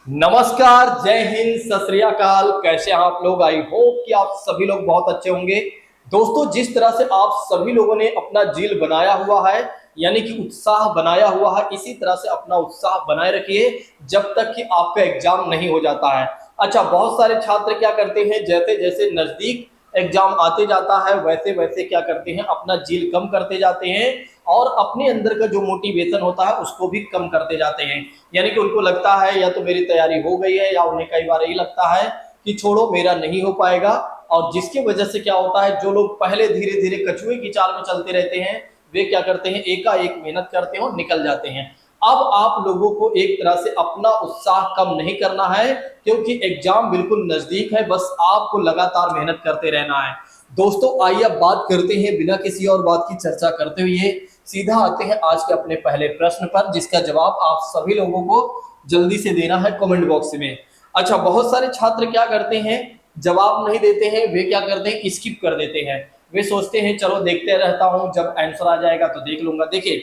नमस्कार, जय हिंद, सत श्री अकाल। कैसे हैं आप लोग? आई होप कि आप सभी लोग बहुत अच्छे होंगे। दोस्तों, जिस तरह से आप सभी लोगों ने अपना जील बनाया हुआ है, यानी कि उत्साह बनाया हुआ है, इसी तरह से अपना उत्साह बनाए रखिए जब तक कि आपका एग्जाम नहीं हो जाता है। अच्छा, बहुत सारे छात्र क्या करते हैं, जैसे जैसे नजदीक एग्जाम आते जाता है वैसे वैसे क्या करते हैं, अपना जील कम करते जाते हैं और अपने अंदर का जो मोटिवेशन होता है उसको भी कम करते जाते हैं। यानी कि उनको लगता है या तो मेरी तैयारी हो गई है, या उन्हें कई बार यही लगता है कि छोड़ो मेरा नहीं हो पाएगा। और जिसकी वजह से क्या होता है, जो लोग पहले धीरे धीरे कछुए की चाल में चलते रहते हैं वे क्या करते हैं, एकाएक मेहनत करते हैं और निकल जाते हैं। अब आप लोगों को एक तरह से अपना उत्साह कम नहीं करना है, क्योंकि एग्जाम बिल्कुल नजदीक है। बस आपको लगातार मेहनत करते रहना है। दोस्तों, आइए अब बात करते हैं, बिना किसी और बात की चर्चा करते हुए सीधा आते हैं आज के अपने पहले प्रश्न पर, जिसका जवाब आप सभी लोगों को जल्दी से देना है कमेंट बॉक्स में। अच्छा, बहुत सारे छात्र क्या करते हैं, जवाब नहीं देते हैं, वे क्या करते हैं, स्किप कर देते हैं। वे सोचते हैं चलो देखते रहता हूं, जब आंसर आ जाएगा तो देख लूंगा। देखिए,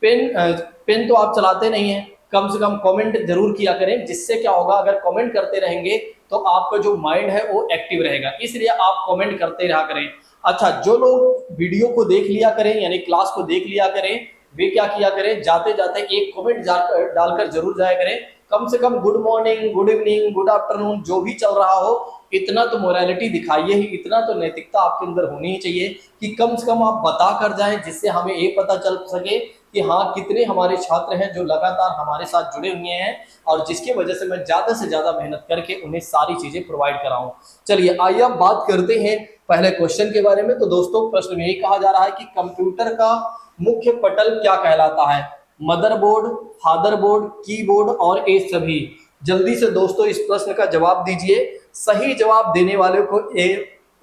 पेन तो आप चलाते नहीं हैं, कम से कम कमेंट जरूर किया करें। जिससे क्या होगा, अगर कमेंट करते रहेंगे तो आपका जो माइंड है वो एक्टिव रहेगा, इसलिए आप कमेंट करते रहा करें। अच्छा, जो लोग वीडियो को देख लिया करें, यानी क्लास को देख लिया करें, वे क्या किया करें, जाते जाते एक कमेंट डालकर जरूर जाया करें। कम से come good morning, good evening, good afternoon, जो भी चल रहा हो, इतना तो मोरालिटी दिखाइए ही, इतना तो नैतिकता आपके अंदर होनी ही चाहिए कि कम से कम आप बता कर जाएं, जिससे हमें ये पता चल सके कि हाँ, कितने हमारे छात्र हैं जो लगातार हमारे साथ जुड़े हुए हैं, और जिसकी वजह से मैं ज्यादा से ज्यादा मेहनत करके उन्हें सारी चीजें प्रोवाइड कराऊं। चलिए, आइए अब बात करते हैं पहले क्वेश्चन के बारे में। तो दोस्तों, प्रश्न में यही कहा जा रहा है कि कंप्यूटर का मुख्य पटल क्या कहलाता है? मदरबोर्ड, फादरबोर्ड, कीबोर्ड और ये सभी। जल्दी से दोस्तों इस प्रश्न का जवाब दीजिए। सही जवाब देने वाले को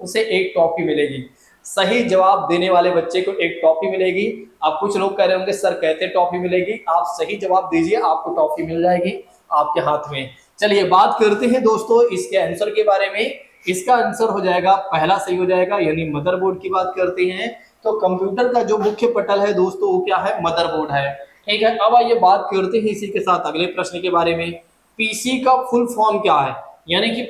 उसे एक टॉफी मिलेगी। सही जवाब देने वाले बच्चे को एक टॉफी मिलेगी। अब कुछ लोग कह रहे होंगे सर कहते टॉफी मिलेगी, आप सही जवाब दीजिए, आपको टॉफी मिल जाएगी आपके हाथ में। चलिए बात करते हैं दोस्तों इसके आंसर के बारे में। इसका आंसर हो जाएगा, पहला सही हो जाएगा, यानी मदरबोर्ड की बात करते हैं तो कंप्यूटर का जो मुख्य पटल है दोस्तों वो क्या है, मदरबोर्ड है। ठीक है, अब आइए बात करते हैं इसी के साथ अगले प्रश्न के बारे में। पीसी का फुल फॉर्म क्या है? यानी कि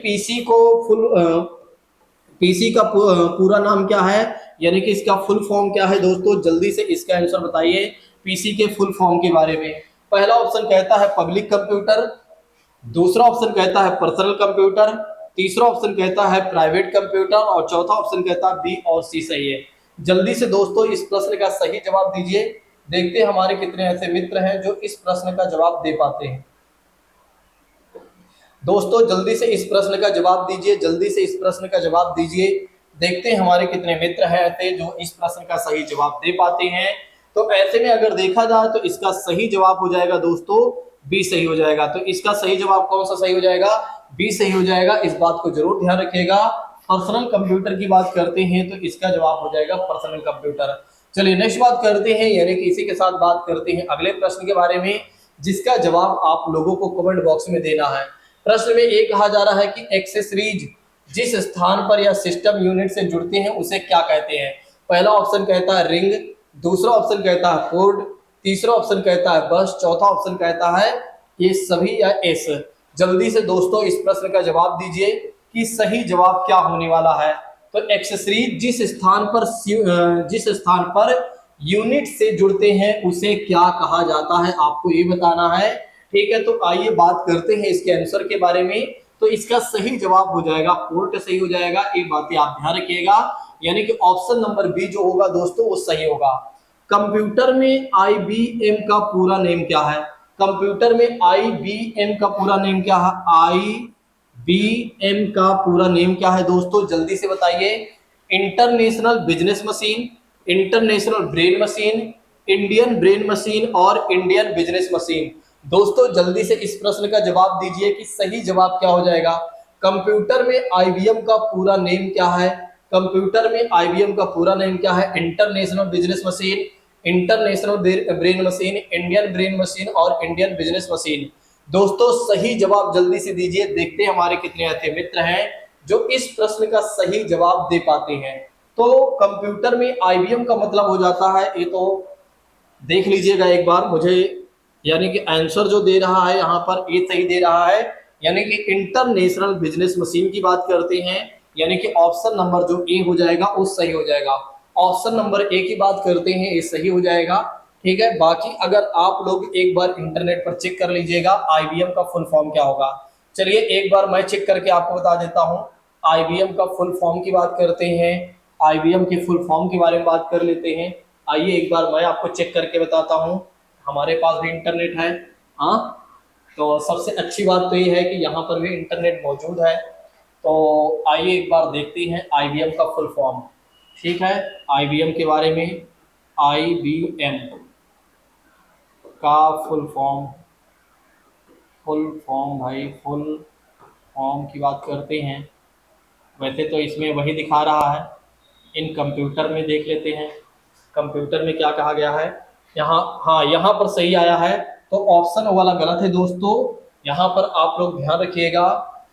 पीसी का पूरा नाम क्या है, यानी कि इसका फुल फॉर्म क्या है दोस्तों? जल्दी से इसका आंसर बताइए पीसी के फुल फॉर्म के बारे में। पहला ऑप्शन कहता है पब्लिक कंप्यूटर, दूसरा ऑप्शन कहता है पर्सनल कंप्यूटर, तीसरा ऑप्शन कहता है प्राइवेट कंप्यूटर, और चौथा ऑप्शन कहता है बी और सी सही है। जल्दी से दोस्तों इस प्रश्न का सही जवाब दीजिए। देखते हैं हमारे कितने ऐसे मित्र हैं जो इस प्रश्न का जवाब दे पाते हैं। दोस्तों जल्दी से इस प्रश्न का जवाब दीजिए, जल्दी से इस प्रश्न का जवाब दीजिए। देखते हैं हमारे कितने मित्र हैं ऐसे जो इस प्रश्न का सही जवाब दे पाते हैं। तो ऐसे में अगर देखा जाए तो इसका सही जवाब हो जाएगा दोस्तों बी सही हो जाएगा। तो इसका सही जवाब कौन सा सही हो जाएगा? बी सही हो जाएगा। इस बात को जरूर ध्यान रखिएगा। पर्सनल कंप्यूटर की बात करते हैं तो इसका जवाब हो जाएगा पर्सनल कंप्यूटर। चलिए नेक्स्ट बात करते हैं, यानी कि इसी के साथ बात करते हैं अगले प्रश्न के बारे में, जिसका जवाब आप लोगों को कमेंट बॉक्स में देना है। प्रश्न में ये कहा जा रहा है कि एक्सेसरीज जिस स्थान पर या सिस्टम यूनिट से जुड़ते हैं उसे क्या कहते हैं? पहला ऑप्शन कहता है रिंग, दूसरा ऑप्शन कहता है पोर्ट, तीसरा ऑप्शन कहता है बस, चौथा ऑप्शन कहता है ये सभी या एस। जल्दी से दोस्तों इस प्रश्न का जवाब दीजिए कि सही जवाब क्या होने वाला है। तो एक्सेसरीज जिस स्थान पर यूनिट से जुड़ते हैं उसे क्या कहा जाता है, आपको ये बताना है। ठीक है, तो आइए बात करते हैं इसके आंसर के बारे में। तो इसका सही जवाब हो जाएगा पोर्ट सही हो जाएगा। ये बातें आप ध्यान रखिएगा, यानी कि ऑप्शन नंबर बी जो होगा दोस्तों वो सही होगा। कंप्यूटर में आईबीएम का पूरा नेम क्या है? कंप्यूटर में आईबीएम का पूरा नेम क्या है? आईबीएम का पूरा नेम क्या है दोस्तों? जल्दी से बताइए। International business machine, international brain machine, Indian brain machine और इंडियन बिजनेस मशीन। दोस्तों जल्दी से इस प्रश्न का जवाब दीजिए कि सही जवाब क्या हो जाएगा। कंप्यूटर में आईबीएम का पूरा नेम क्या है? कंप्यूटर में आईबीएम का पूरा नेम क्या है? International business machine, international brain machine, Indian brain machine और इंडियन बिजनेस मशीन। दोस्तों सही जवाब जल्दी से दीजिए। देखते हैं हमारे कितने ऐसे मित्र हैं जो इस प्रश्न का सही जवाब दे पाते हैं। तो कंप्यूटर में आईबीएम का मतलब हो जाता है, ये तो देख लीजिएगा एक बार मुझे, यानी कि आंसर जो दे रहा है यहाँ पर ए सही दे रहा है। यानी कि इंटरनेशनल बिजनेस मशीन की बात करते हैं, यानी कि ऑप्शन नंबर जो ए हो जाएगा वो सही हो जाएगा। ऑप्शन नंबर ए की बात करते हैं, ये सही हो जाएगा। ठीक है, बाकी अगर आप लोग एक बार इंटरनेट पर चेक कर लीजिएगा आईबीएम का फुल फॉर्म क्या होगा। चलिए एक बार मैं चेक करके आपको बता देता हूं। आईबीएम का फुल फॉर्म की बात करते हैं, आईबीएम के फुल फॉर्म के बारे में बात कर लेते हैं। आइए एक बार मैं आपको चेक करके बताता हूं, हमारे पास भी इंटरनेट है। हाँ, तो सबसे अच्छी बात तो ये है कि यहाँ पर भी इंटरनेट मौजूद है। तो आइए एक बार देखते हैं आईबीएम का फुल फॉर्म। ठीक है, आईबीएम के बारे में, आईबीएम का फुल फॉर्म भाई, फुल फॉर्म की बात करते हैं। वैसे तो इसमें वही दिखा रहा है, इन कंप्यूटर में देख लेते हैं कंप्यूटर में क्या कहा गया है। यहाँ, हाँ यहाँ पर सही आया है, तो ऑप्शन वाला गलत है दोस्तों। यहाँ पर आप लोग ध्यान रखिएगा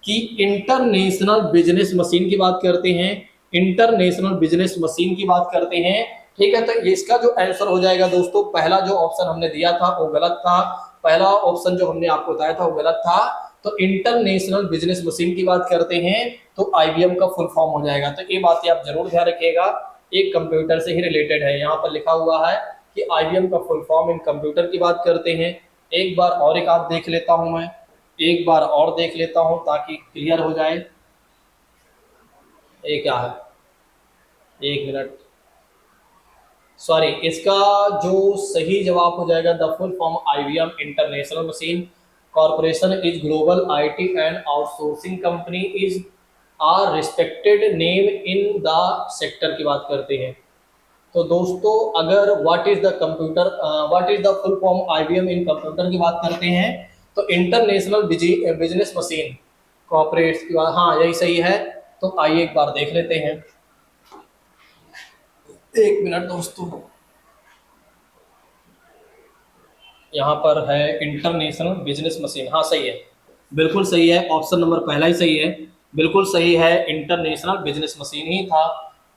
कि इंटरनेशनल बिजनेस मशीन की बात करते हैं, इंटरनेशनल बिजनेस मशीन की बात करते हैं। ठीक है, तो इसका जो आंसर हो जाएगा दोस्तों, पहला जो ऑप्शन हमने दिया था वो गलत था, पहला ऑप्शन जो हमने आपको बताया था वो गलत था। तो इंटरनेशनल बिजनेस मशीन की बात करते हैं तो आईबीएम का फुल फॉर्म हो जाएगा। तो ये बातें आप जरूर ध्यान रखिएगा, एक कंप्यूटर से ही रिलेटेड है। यहाँ पर लिखा हुआ है कि आईबीएम का फुल फॉर्म इन कंप्यूटर की बात करते हैं। एक बार और एक आध देख लेता हूं मैं, एक बार और देख लेता हूं ताकि क्लियर हो जाए। ये क्या है, एक मिनट, सॉरी, इसका जो सही जवाब हो जाएगा the full form IBM international machine corporation is global IT and outsourcing company is are respected name in the sector की बात करते हैं। तो दोस्तों अगर what is the computer, what is the full form IBM in computer की बात करते हैं तो इंटरनेशनल बिजनेस मशीन कॉर्पोरेट की बात, हाँ यही सही है। तो आइए एक बार देख लेते हैं, एक मिनट दोस्तों। यहाँ पर है इंटरनेशनल बिजनेस मशीन, हाँ सही है, बिल्कुल सही है, ऑप्शन नंबर पहला ही सही है, बिल्कुल सही है, इंटरनेशनल बिजनेस मशीन ही था।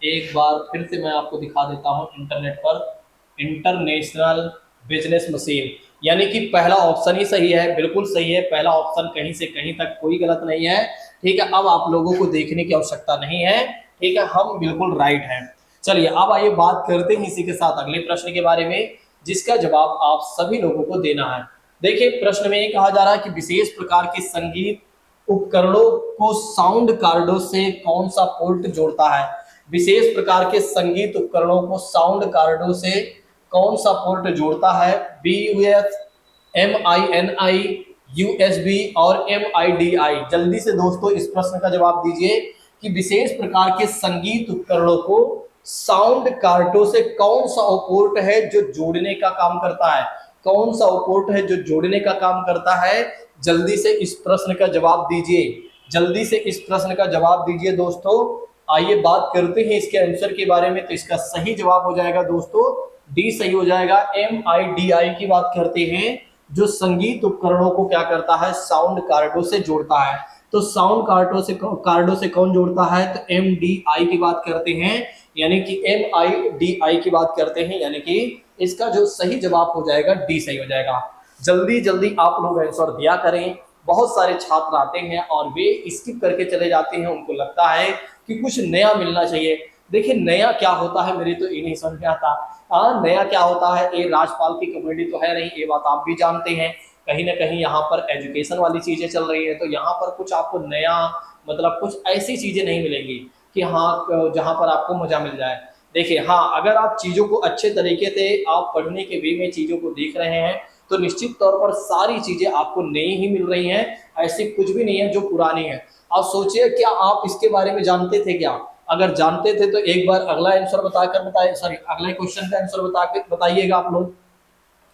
एक बार फिर से मैं आपको दिखा देता हूँ इंटरनेट पर, इंटरनेशनल बिजनेस मशीन, यानी कि पहला ऑप्शन ही सही है, बिल्कुल सही है, पहला ऑप्शन कहीं से कहीं तक कोई गलत नहीं है। ठीक है, अब आप लोगों को देखने की आवश्यकता नहीं है। ठीक है, हम बिल्कुल राइट हैं। चलिए अब आइए बात करते हैं इसी के साथ अगले प्रश्न के बारे में, जिसका जवाब आप सभी लोगों को देना है। देखिए प्रश्न में ये कहा जा रहा है कि विशेष प्रकार के संगीत उपकरणों को साउंड कार्डों से कौन सा पोर्ट जोड़ता है। विशेष प्रकार के संगीत उपकरणों को साउंड कार्डों से कौन सा पोर्ट जोड़ता है। BUF, MINI, USB और MIDI। जल्दी से दोस्तों इस प्रश्न का जवाब दीजिए कि विशेष प्रकार के संगीत उपकरणों को साउंड कार्डों से कौन सा पोर्ट है जो जोड़ने का काम करता है, कौन सा पोर्ट है जो जोड़ने का काम करता है। जल्दी से इस प्रश्न का जवाब दीजिए, जल्दी से इस प्रश्न का जवाब दीजिए दोस्तों। आइए बात करते हैं इसके आंसर के बारे में। तो इसका सही जवाब हो जाएगा दोस्तों डी सही हो जाएगा, MIDI की बात करते हैं जो संगीत उपकरणों को क्या करता है, साउंड कार्डों से जोड़ता है। तो साउंड कार्डों से कौन जोड़ता है, तो MDI की बात करते हैं, यानी कि MIDI की बात करते हैं, यानी कि इसका जो सही जवाब हो जाएगा डी सही हो जाएगा। जल्दी जल्दी आप लोग आंसर दिया करें। बहुत सारे छात्र आते हैं और वे स्किप करके चले जाते हैं, उनको लगता है कि कुछ नया मिलना चाहिए। देखिए नया क्या होता है मेरे तो ये नहीं समझ में आता। नया क्या होता है, ये राजपाल की कॉमेडी तो है नहीं, ये बात आप भी जानते हैं। कहीं ना कहीं यहाँ पर एजुकेशन वाली चीजें चल रही है, तो यहाँ पर कुछ आपको नया मतलब कुछ ऐसी चीजें नहीं मिलेंगी कि हाँ जहाँ पर आपको मजा मिल जाए। देखिए हाँ, अगर आप चीजों को अच्छे तरीके से आप पढ़ने के वे में चीजों को देख रहे हैं तो निश्चित तौर पर सारी चीजें आपको नई ही मिल रही हैं, ऐसी कुछ भी नहीं है जो पुरानी है। आप सोचिए क्या आप इसके बारे में जानते थे क्या, अगर जानते थे तो एक बार अगला आंसर अगले क्वेश्चन का आंसर बताइएगा आप लोग।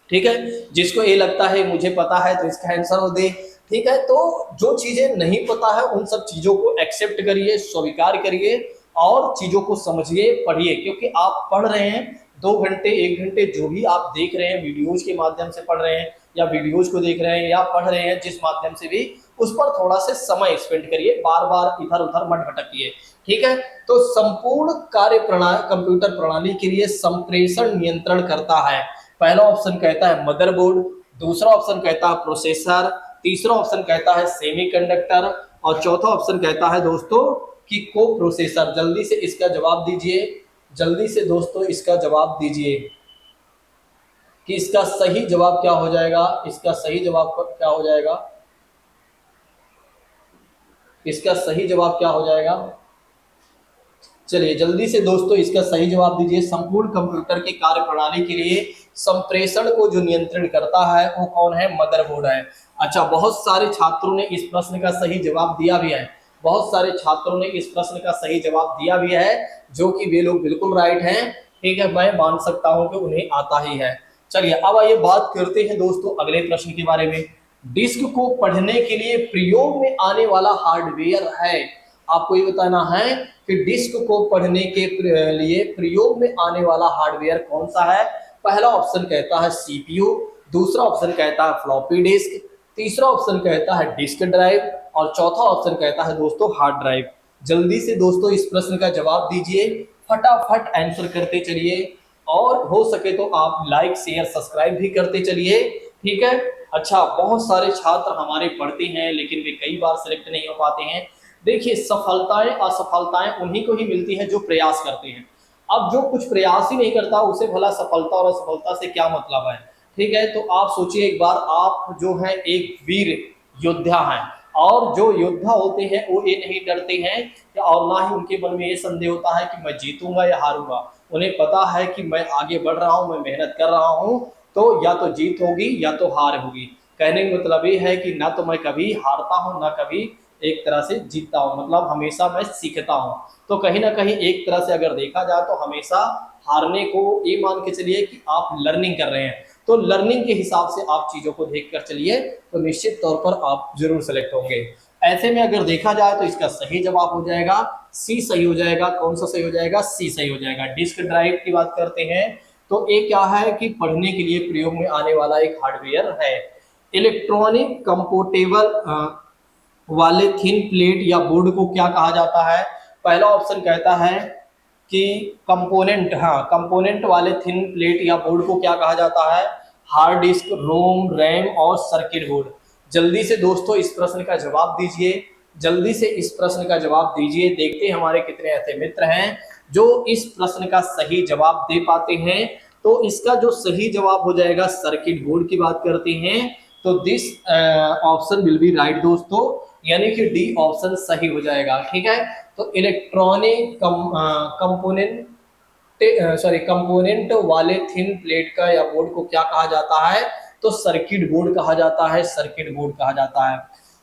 ठीक है, जिसको ये लगता है मुझे पता है तो इसका आंसर वो दे। ठीक है, तो जो चीजें नहीं पता है उन सब चीजों को एक्सेप्ट करिए, स्वीकार करिए और चीजों को समझिए, पढ़िए, क्योंकि आप पढ़ रहे हैं 2 घंटे 1 घंटे जो भी आप देख रहे हैं वीडियोज के माध्यम से पढ़ रहे हैं या वीडियोज को देख रहे हैं या पढ़ रहे हैं जिस माध्यम से भी, उस पर थोड़ा सा समय स्पेंड करिए, बार बार इधर उधर मत भटकिए। ठीक है, तो संपूर्ण कार्य प्रणाली कंप्यूटर प्रणाली के लिए संप्रेषण नियंत्रण करता है। पहला ऑप्शन कहता है मदरबोर्ड, दूसरा ऑप्शन कहता है प्रोसेसर, तीसरा ऑप्शन कहता है सेमीकंडक्टर और चौथा ऑप्शन कहता है दोस्तों कि को प्रोसेसर। जल्दी से इसका जवाब दीजिए, जल्दी से दोस्तों इसका जवाब दीजिए कि इसका सही जवाब क्या हो जाएगा, इसका सही जवाब क्या हो जाएगा, इसका सही जवाब क्या हो जाएगा। चलिए जल्दी से दोस्तों इसका सही जवाब दीजिए। संपूर्ण कंप्यूटर की कार्य प्रणाली के लिए संप्रेषण को जो नियंत्रण करता है वो कौन है, मदरबोर्ड है। अच्छा, बहुत सारे छात्रों ने इस प्रश्न का सही जवाब दिया भी है, बहुत सारे छात्रों ने इस प्रश्न का सही जवाब दिया भी है, जो कि वे लोग बिल्कुल राइट हैं। ठीक है, मैं मान सकता हूं कि उन्हें आता ही है। चलिए अब आइए बात करते हैं दोस्तों अगले प्रश्न के बारे में। डिस्क को पढ़ने के लिए प्रयोग में आने वाला हार्डवेयर है। आपको ये बताना है कि डिस्क को पढ़ने के लिए प्रयोग में आने वाला हार्डवेयर कौन सा है। पहला ऑप्शन कहता है सीपीयू, दूसरा ऑप्शन कहता है फ्लॉपी डिस्क, तीसरा ऑप्शन कहता है डिस्क ड्राइव और चौथा ऑप्शन कहता है दोस्तों हार्ड ड्राइव। जल्दी से दोस्तों इस प्रश्न का जवाब दीजिए, फटाफट आंसर करते चलिए और हो सके तो आप लाइक शेयर सब्सक्राइब भी करते चलिए। ठीक है। अच्छा, बहुत सारे छात्र हमारे पढ़ते हैं लेकिन वे कई बार सिलेक्ट नहीं हो पाते हैं। देखिए, सफलताएं असफलताएं उन्हीं को ही मिलती है जो प्रयास करते हैं। अब जो कुछ प्रयास ही नहीं करता उसे भला सफलता और असफलता से क्या मतलब है। ठीक है, तो आप सोचिए एक बार, आप जो है एक वीर योद्धा हैं और जो योद्धा होते हैं वो ये नहीं डरते हैं और ना ही उनके मन में ये संदेह होता है कि मैं जीतूंगा या हारूंगा। उन्हें पता है कि मैं आगे बढ़ रहा हूं, मैं मेहनत कर रहा हूं, तो या तो जीत होगी या तो हार होगी। कहने का मतलब ये है कि ना तो मैं कभी हारता हूं ना कभी एक तरह से जीतता हूं, मतलब हमेशा मैं सीखता हूं। तो कहीं ना कहीं एक तरह से अगर देखा जाए तो हमेशा हारने को ये मान के चलिए कि आप लर्निंग कर रहे हैं। तो लर्निंग के हिसाब से आप चीजों को देख कर चलिए तो निश्चित तौर पर आप जरूर सेलेक्ट होंगे। ऐसे में अगर देखा जाए तो इसका सही जवाब हो जाएगा सी सही हो जाएगा। कौन सा सही हो जाएगा, सी सही हो जाएगा। डिस्क ड्राइव की बात करते हैं तो ये क्या है कि पढ़ने के लिए प्रयोग में आने वाला एक हार्डवेयर है। इलेक्ट्रॉनिक कंपोर्टेबल वाले थिन प्लेट या बोर्ड को क्या कहा जाता है। पहला ऑप्शन कहता है कि कंपोनेंट, हाँ कंपोनेंट वाले थिन प्लेट या बोर्ड को क्या कहा जाता है, हार्ड डिस्क, रोम, रैम और सर्किट बोर्ड। जल्दी से दोस्तों इस प्रश्न का जवाब दीजिए, जल्दी से इस प्रश्न का जवाब दीजिए। देखते हैं हमारे कितने ऐसे मित्र हैं जो इस प्रश्न का सही जवाब दे पाते हैं। तो इसका जो सही जवाब हो जाएगा सर्किट बोर्ड की बात करते हैं तो this option will be right दोस्तों, यानी कि डी ऑप्शन सही हो जाएगा। ठीक है, तो इलेक्ट्रॉनिक कंपोनेंट कंपोनेंट वाले थिन प्लेट का या बोर्ड को क्या कहा जाता है, तो सर्किट बोर्ड कहा जाता है, सर्किट बोर्ड कहा जाता है।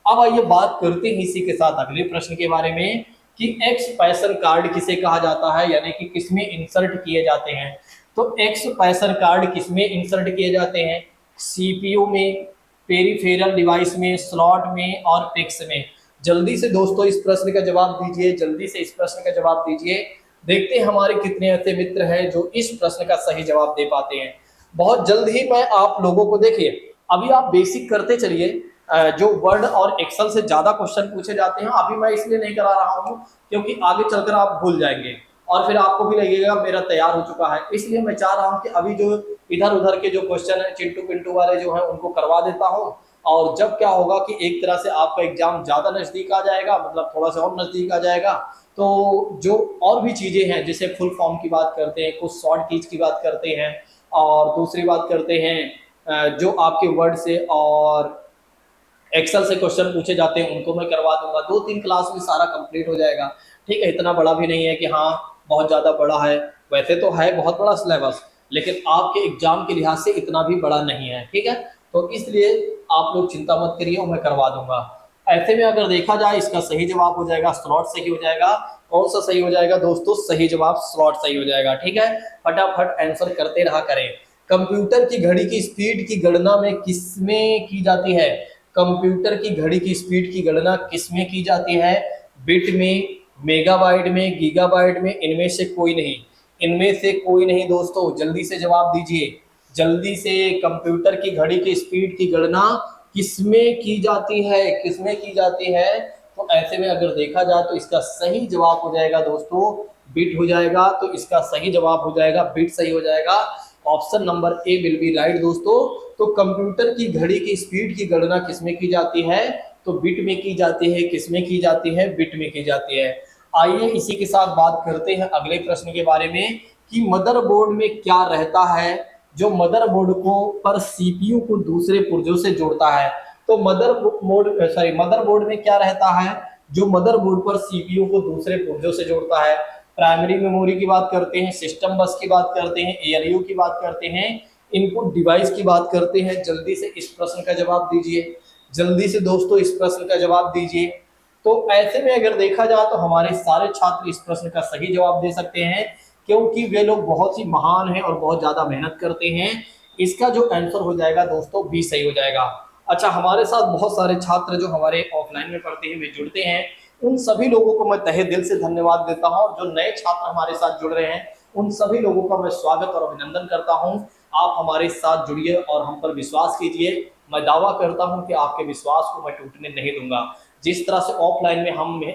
अब आइए बात करते हैं इसी के साथ अगले प्रश्न के बारे में कि एक्सप्रेशन कार्ड किसे कहा जाता है, यानी कि किसमें इंसर्ट किए जाते हैं। तो एक्सप्रेशन कार्ड किसमें इंसर्ट किए जाते हैं, सीपीयू में, पेरिफेरल डिवाइस में, स्लॉट में और पिक्स में। जल्दी से दोस्तों इस प्रश्न का जवाब दीजिए, जल्दी से इस प्रश्न का जवाब दीजिए। देखते हैं हमारे कितने ऐसे मित्र हैं जो इस प्रश्न का सही जवाब दे पाते हैं। बहुत जल्द ही मैं आप लोगों को, देखिए अभी आप बेसिक करते चलिए, जो वर्ड और एक्सेल से ज्यादा क्वेश्चन पूछे जाते हैं अभी मैं इसलिए नहीं करा रहा हूं क्योंकि आगे चलकर आप भूल जाएंगे और फिर आपको भी लगेगा मेरा तैयार हो चुका है। इसलिए मैं चाह रहा हूं कि अभी जो इधर उधर के जो क्वेश्चन है चिंटू पिंटू वाले जो है उनको करवा देता हूं। और जब क्या होगा कि एक तरह से आपका एग्जाम ज्यादा नजदीक आ जाएगा, मतलब थोड़ा सा और नजदीक आ जाएगा, तो जो और भी चीजें हैं जैसे फुल फॉर्म की बात करते हैं, कुछ शॉर्ट कीज की बात करते हैं और दूसरी बात करते हैं जो आपके वर्ड से और एक्सेल से क्वेश्चन पूछे जाते हैं उनको मैं करवा दूंगा। 2-3 क्लास में सारा कंप्लीट हो जाएगा। ठीक है, इतना बड़ा भी नहीं है कि हाँ बहुत ज़्यादा बड़ा है, वैसे तो है बहुत बड़ा सिलेबस लेकिन आपके एग्जाम के लिहाज से इतना भी बड़ा नहीं है। ठीक है, तो इसलिए आप लोग चिंता मत करिए और मैं करवा दूंगा। ऐसे में अगर देखा जाए इसका सही जवाब हो जाएगा स्लॉट सही हो जाएगा। कौन सा सही हो जाएगा दोस्तों, सही जवाब स्लॉट सही हो जाएगा। ठीक है, फटाफट आंसर करते रहा करें। कंप्यूटर की घड़ी की स्पीड की गणना में किसमें की जाती है, कंप्यूटर की घड़ी की स्पीड की गणना किसमें की जाती है, बिट में, मेगाबाइट में, गीगाबाइट में, इनमें से कोई नहीं, इनमें से कोई नहीं दोस्तों। जल्दी से जवाब दीजिए, जल्दी से। कंप्यूटर की घड़ी की स्पीड की गणना किसमें की जाती है, किसमें की जाती है। तो ऐसे में अगर देखा जाए तो इसका सही जवाब हो जाएगा दोस्तों बिट हो जाएगा। तो इसका सही जवाब हो जाएगा बिट सही हो जाएगा। Option number A will be right दोस्तों। तो कंप्यूटर की घड़ी की स्पीड की गणना किसमें की जाती है? तो बिट में की जाती है। किसमें की जाती है? बिट में की जाती है। आइए इसी के साथ बात करते हैं अगले प्रश्न के बारे में कि मदरबोर्ड में क्या रहता है जो मदरबोर्ड को पर सीपीयू को दूसरे पुर्जों से जोड़ता है। तो मदरबोर्ड में क्या रहता है जो मदरबोर्ड पर सीपीयू को दूसरे पुर्जों से जोड़ता है? प्राइमरी मेमोरी की बात करते हैं, सिस्टम बस की बात करते हैं, एएलयू की बात करते हैं, इनपुट डिवाइस की बात करते हैं। जल्दी से इस प्रश्न का जवाब दीजिए, जल्दी से दोस्तों इस प्रश्न का जवाब दीजिए। तो ऐसे में अगर देखा जाए तो हमारे सारे छात्र इस प्रश्न का सही जवाब दे सकते हैं क्योंकि वे लोग बहुत ही महान हैं और बहुत ज्यादा मेहनत करते हैं। इसका जो आंसर हो जाएगा दोस्तों बी सही हो जाएगा। अच्छा, हमारे साथ बहुत सारे छात्र जो हमारे ऑफलाइन में पढ़ते हैं वे जुड़ते हैं, उन सभी लोगों को मैं तहे दिल से धन्यवाद देता हूं और जो नए छात्र हमारे साथ जुड़ रहे हैं उन सभी लोगों का मैं स्वागत और अभिनंदन करता हूं। आप हमारे साथ जुड़िए और हम पर विश्वास कीजिए। मैं दावा करता हूं कि आपके विश्वास को मैं टूटने नहीं दूंगा। जिस तरह से ऑफलाइन में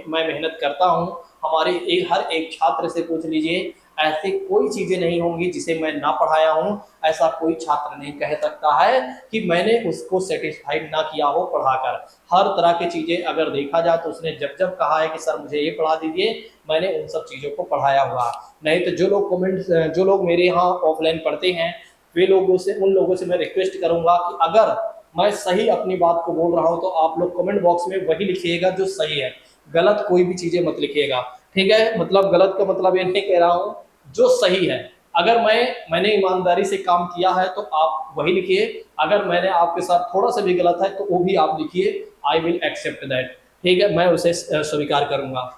मैं मेहनत करता हूं, हमारे हर एक छात्र से पूछ लीजिए, ऐसे कोई चीजें नहीं होंगी जिसे मैं ना पढ़ाया हूं। ऐसा कोई छात्र नहीं कह सकता है कि मैंने उसको सेटिस्फाइड ना किया हो पढ़ाकर। हर तरह की चीजें अगर देखा जाए तो उसने जब जब कहा है कि सर मुझे ये पढ़ा दीजिए, मैंने उन सब चीजों को पढ़ाया हुआ। नहीं तो जो लोग मेरे यहाँ ऑफलाइन पढ़ते हैं उन लोगों से मैं रिक्वेस्ट करूंगा कि अगर मैं सही अपनी बात को बोल रहा हूं तो आप लोग कमेंट बॉक्स में वही लिखिएगा जो सही है, गलत कोई भी चीजें मत लिखिएगा। ठीक है, मतलब गलत का मतलब ये नहीं कह रहा हूं, जो सही है। अगर मैंने ईमानदारी से काम किया है तो आप वही लिखिए, अगर मैंने आपके साथ थोड़ा सा भी गलत है तो वो भी आप लिखिए। I will accept that. ठीक है, मैं उसे स्वीकार करूंगा।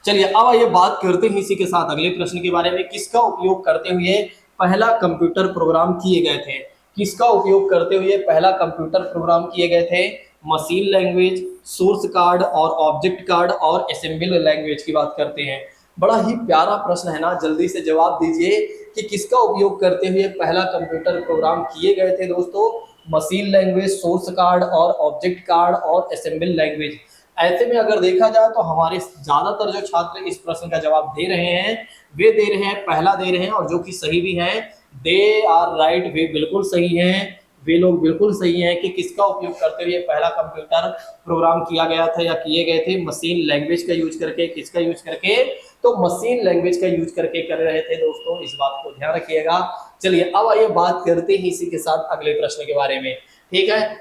चलिए अब आइए बात करते हैं इसी के साथ अगले प्रश्न के बारे में। किसका उपयोग करते हुए पहला कंप्यूटर प्रोग्राम किए गए थे? किसका उपयोग करते हुए पहला कंप्यूटर प्रोग्राम किए गए थे? मशीन लैंग्वेज, सोर्स कार्ड और ऑब्जेक्ट कार्ड और असेंबली लैंग्वेज की बात करते हैं। बड़ा ही प्यारा प्रश्न है ना, जल्दी से जवाब दीजिए कि किसका उपयोग करते हुए पहला कंप्यूटर प्रोग्राम किए गए थे दोस्तों? मशीन लैंग्वेज, सोर्स कार्ड और ऑब्जेक्ट कार्ड और असेंबली लैंग्वेज। ऐसे में अगर देखा जाए तो हमारे ज्यादातर जो छात्र इस प्रश्न का जवाब दे रहे हैं वे दे रहे हैं पहला दे रहे हैं, और जो कि सही भी है। दे आर राइट, वे बिल्कुल सही हैं। वे लोग बिल्कुल सही हैं कि किसका उपयोग करते हुए पहला कंप्यूटर प्रोग्राम किया गया था या किए गए थे? मशीन लैंग्वेज का यूज करके। किसका यूज करके? तो मशीन लैंग्वेज का यूज करके कर रहे थे दोस्तों, इस बात को ध्यान रखिएगा। चलिए अब आइए बात करते हैं इसी के साथ अगले प्रश्न के बारे में। ठीक है,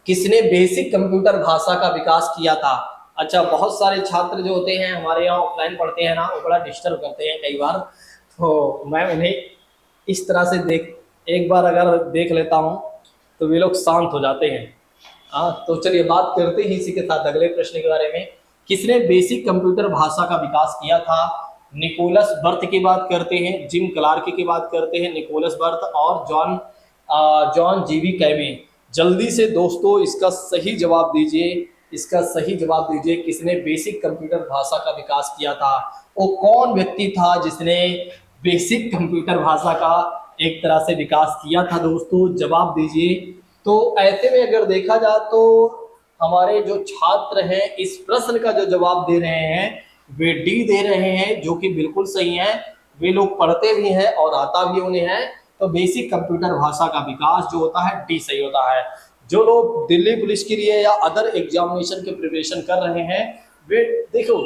किसने बेसिक कंप्यूटर भाषा का विकास किया था? अच्छा, बहुत सारे छात्र जो होते हैं हमारे यहाँ ऑफलाइन पढ़ते हैं ना, वो बड़ा डिस्टर्ब करते हैं कई बार, तो मैं उन्हें इस तरह से एक बार अगर देख लेता हूँ तो वे लोग शांत हो जाते हैं। हाँ, तो चलिए बात करते हैं इसी के साथ अगले प्रश्न के बारे में। किसने बेसिक कंप्यूटर भाषा का विकास किया था? निकोलस बर्थ की बात करते हैं, जिम क्लार्क की बात करते हैं, निकोलस बर्थ और जॉन जीवी कैमी। जल्दी से दोस्तों इसका सही जवाब दीजिए, इसका सही जवाब दीजिए। किसने बेसिक कंप्यूटर भाषा का विकास किया था? वो कौन व्यक्ति था जिसने बेसिक कंप्यूटर भाषा का एक तरह से विकास किया था दोस्तों? जवाब दीजिए। तो ऐसे में अगर देखा जाए तो हमारे जो छात्र हैं इस प्रश्न का जो जवाब दे रहे हैं वे डी दे रहे हैं, जो कि बिल्कुल सही है। वे लोग पढ़ते भी हैं और आता भी उन्हें है। तो बेसिक कंप्यूटर भाषा का विकास जो होता है डी सही होता है। जो लोग दिल्ली पुलिस के लिए या अदर एग्जामिनेशन के प्रिपरेशन कर रहे हैं वे देखो,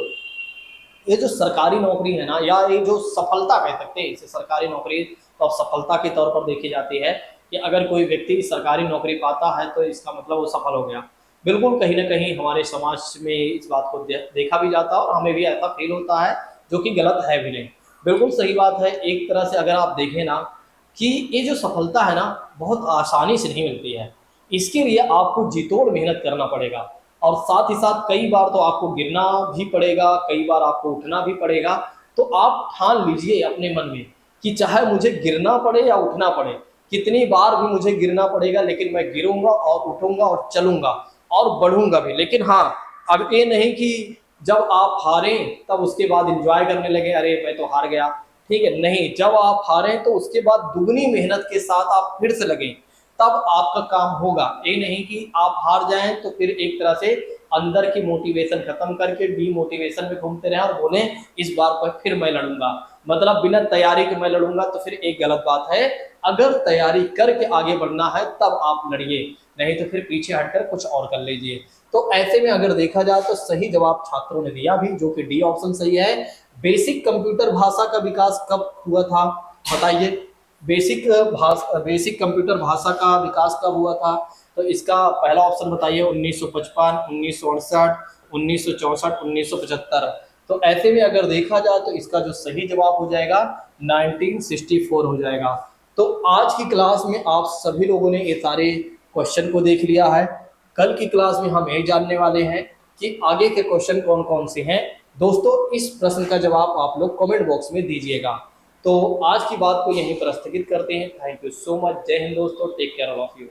ये जो सरकारी नौकरी है ना, या ये जो सफलता कह सकते हैं इसे, सरकारी नौकरी तो अब सफलता के तौर पर देखी जाती है कि अगर कोई व्यक्ति सरकारी नौकरी पाता है तो इसका मतलब वो सफल हो गया। बिल्कुल कहीं ना कहीं हमारे समाज में इस बात को देखा भी जाता है और हमें भी ऐसा फील होता है, जो कि गलत है भी नहीं। बिल्कुल सही बात है। एक तरह से अगर आप देखें ना कि ये जो सफलता है ना बहुत आसानी से नहीं मिलती है, इसके लिए आपको जी तोड़ मेहनत करना पड़ेगा और साथ ही साथ कई बार तो आपको गिरना भी पड़ेगा, कई बार आपको उठना भी पड़ेगा। तो आप ठान लीजिए अपने मन में कि चाहे मुझे गिरना पड़े या उठना पड़े, कितनी बार भी मुझे गिरना पड़ेगा, लेकिन मैं गिरूंगा और उठूंगा और चलूंगा और बढ़ूंगा भी। लेकिन हाँ, अब ये नहीं कि जब आप हारें तब उसके बाद एंजॉय करने लगे, अरे मैं तो हार गया। ठीक है, नहीं, जब आप हारें तो उसके बाद दुगनी मेहनत के साथ आप फिर से लगें, तब आपका काम होगा। ये नहीं कि आप हार जाएं तो फिर एक तरह से अंदर की मोटिवेशन खत्म करके डीमोटिवेशन में घूमते रहें और बोलें इस बार पर फिर मैं लड़ूंगा। मतलब बिना तैयारी के मैं लड़ूंगा तो फिर एक गलत बात है। अगर तैयारी करके आगे बढ़ना है तब आप लड़िए, नहीं तो फिर पीछे हटकर कुछ और कर लीजिए। तो ऐसे में अगर देखा जाए तो सही जवाब छात्रों ने दिया भी, जो कि डी ऑप्शन सही है। बेसिक कंप्यूटर भाषा का विकास कब हुआ था, बताइए। बेसिक कंप्यूटर भाषा का विकास कब हुआ था? तो इसका पहला ऑप्शन बताइए 1955, 1968, 1964, 1975। तो ऐसे में अगर देखा जाए तो इसका जो सही जवाब हो जाएगा 1964 हो जाएगा। तो आज की क्लास में आप सभी लोगों ने ये सारे क्वेश्चन को देख लिया है। कल की क्लास में हम ये जानने वाले हैं कि आगे के क्वेश्चन कौन कौन से हैं। दोस्तों इस प्रश्न का जवाब आप लोग कमेंट बॉक्स में दीजिएगा। तो आज की बात को यहीं पर स्थगित करते हैं। Thank you so much. जय हिंद दोस्तों, take care all of you.